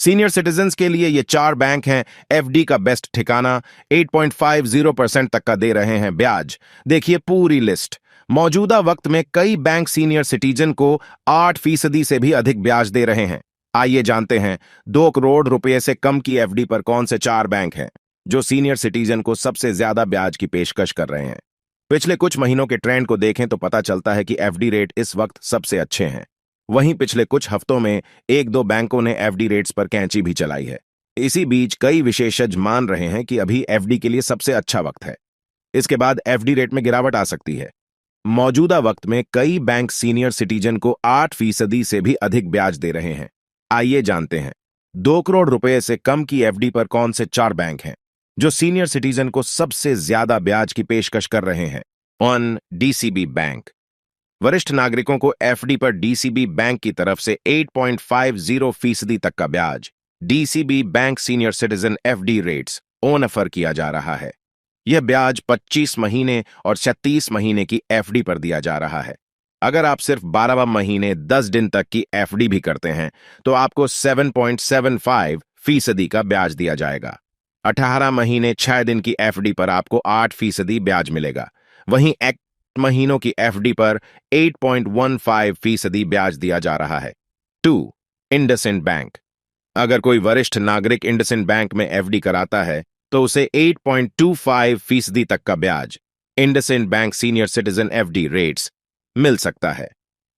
Senior citizens के लिए ये 4 बैंक हैं एफडी का बेस्ट ठिकाना। 8.50% तक का दे रहे हैं ब्याज। देखिए पूरी लिस्ट। मौजूदा वक्त में कई बैंक सीनियर सिटीजन को 8% से भी अधिक ब्याज दे रहे हैं। आइए जानते हैं 2 करोड़ रुपए से कम की एफडी पर कौन से 4 बैंक हैं जो सीनियर सिटीजन को सबसे ज्यादा ब्याज की पेशकश कर रहे हैं। पिछले कुछ महीनों के ट्रेंड को देखें तो पता चलता है कि एफडी रेट इस वक्त सबसे अच्छे हैं। वहीं पिछले कुछ हफ्तों में 1-2 बैंकों ने एफडी रेट्स पर कैंची भी चलाई है। इसी बीच कई विशेषज्ञ मान रहे हैं कि अभी एफडी के लिए सबसे अच्छा वक्त है। इसके बाद एफडी रेट में गिरावट आ सकती है। मौजूदा वक्त में कई बैंक सीनियर सिटीजन को 8% से भी अधिक ब्याज दे रहे हैं। आइए जानते हैं 2 करोड़ रुपए से कम की एफडी पर कौन से 4 बैंक हैं जो सीनियर सिटीजन को सबसे ज्यादा ब्याज की पेशकश कर रहे हैं। 1. DCB bank. वरिष्ठ नागरिकों को एफडी पर डीसीबी बैंक की तरफ से 8.50% तक का ब्याज। DCB bank senior citizen FD rates on offer किया जा रहा है। यह ब्याज 25 महीने और 36 महीने की एफडी पर दिया जा रहा है। अगर आप सिर्फ 12 महीने 10 दिन तक की एफडी भी करते हैं तो आपको 7.75% का ब्याज दिया जाएगा। 18 महीने 6 दिन की एफडी पर आपको 8% ब्याज मिलेगा। वहीं महीनों की एफडी पर 8.15% ब्याज दिया जा रहा है। 2. इंडसइंड बैंक। अगर कोई वरिष्ठ नागरिक इंडसइंड बैंक में एफडी कराता है तो उसे 8.25% तक का ब्याज IndusInd bank senior citizen FD rates मिल सकता है।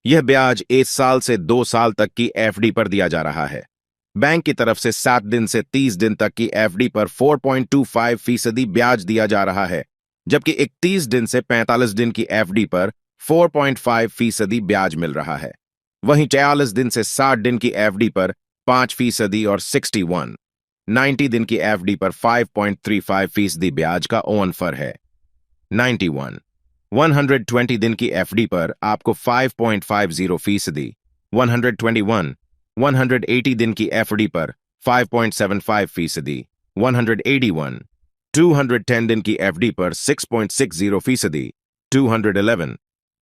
यह ब्याज 1 साल से 2 साल तक की एफडी पर दिया जा रहा है। बैंक की तरफ से 7 दिन से 30 दिन तक की एफडी पर 4.25% ब्याज दिया जा रहा है, जबकि 31 दिन से 45 दिन की एफडी पर 4.5% ब्याज मिल रहा है। वहीं 44 दिन से 60 दिन की एफडी पर 5% और 90 दिन की एफडी पर 5.35% ब्याज का ऑफर है। 91 120 दिन की एफडी पर आपको 5.50%, 121 180 दिन की एफडी पर 5.75%, 181 210 दिन की एफडी पर 6.60%, 211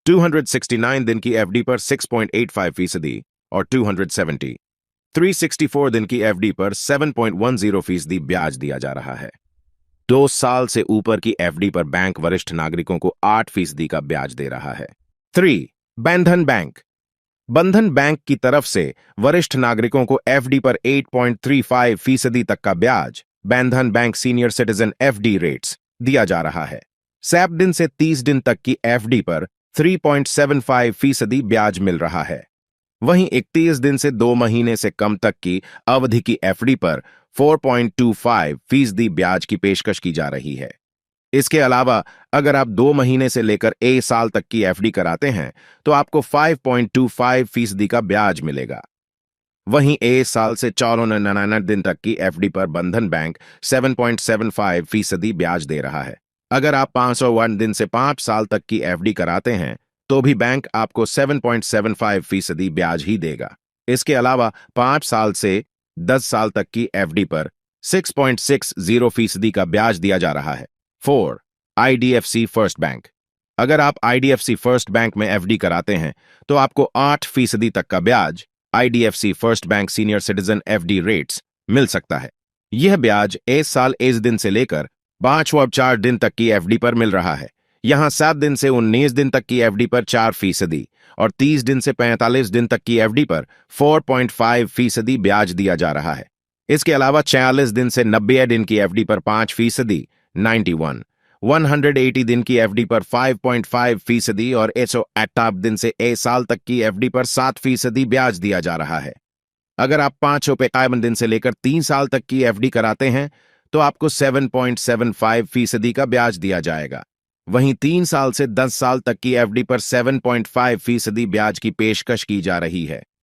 269 दिन की एफडी पर 6.85% और 270 364 दिन की एफडी पर 7.10% ब्याज दिया जा रहा है। 2 साल से ऊपर की एफडी पर बैंक वरिष्ठ नागरिकों को 8% का ब्याज दे रहा है। 3. बंधन बैंक। बंधन बैंक की तरफ से वरिष्ठ नागरिकों को एफडी पर 8.35% तक का ब्याज बंधन bank senior citizen FD rates दिया जा रहा है। 7 दिन से 30 दिन तक की एफडी पर 3.75% ब्याज मिल रहा है। वहीं 31 दिन से 2 महीने से कम तक की अवधि की एफडी पर 4.25% ब्याज की पेशकश की जा रही है। इसके अलावा अगर आप 2 महीने से लेकर 1 साल तक की एफडी कराते हैं तो आपको 5.25% का ब्याज मिलेगा। वहीं 1 साल से 499 दिन तक की एफडी पर बंधन बैंक 7.75% ब्याज दे रहा है। अगर आप 501 दिन से 5 साल तक की एफडी कराते हैं तो भी बैंक आपको 7.75% ब्याज ही देगा। इसके अलावा 5 साल से 10 साल तक की एफडी पर 6.60% का ब्याज दिया जा रहा है। 4. IDFC first bank. अगर आप आईडीएफसी फर्स्ट बैंक में एफडी कराते हैं तो आपको 8% तक का ब्याज IDFC first bank senior citizen FD rates मिल सकता है। यह ब्याज 1 साल 1 दिन से लेकर 4 दिन तक की एफडी पर मिल रहा है। यहां 7 दिन से 19 दिन तक की एफडी पर 4% और 30 दिन से 45 दिन तक की एफडी पर 4.5% ब्याज दिया जा रहा है। इसके अलावा 46 दिन से 90 दिन की एफडी पर 5%, 91 180 दिन की एफडी पर 5.5% और 108 दिन से 1 साल तक की एफडी पर 7% ब्याज दिया जा रहा है। अगर आप 551 दिन से लेकर 3 साल तक की एफडी कराते हैं तो आपको 7.75% का ब्याज दिया जाएगा। वहीं 3 साल से 10 साल तक की एफडी पर 7.5% ब्याज की पेशकश की जा रही है।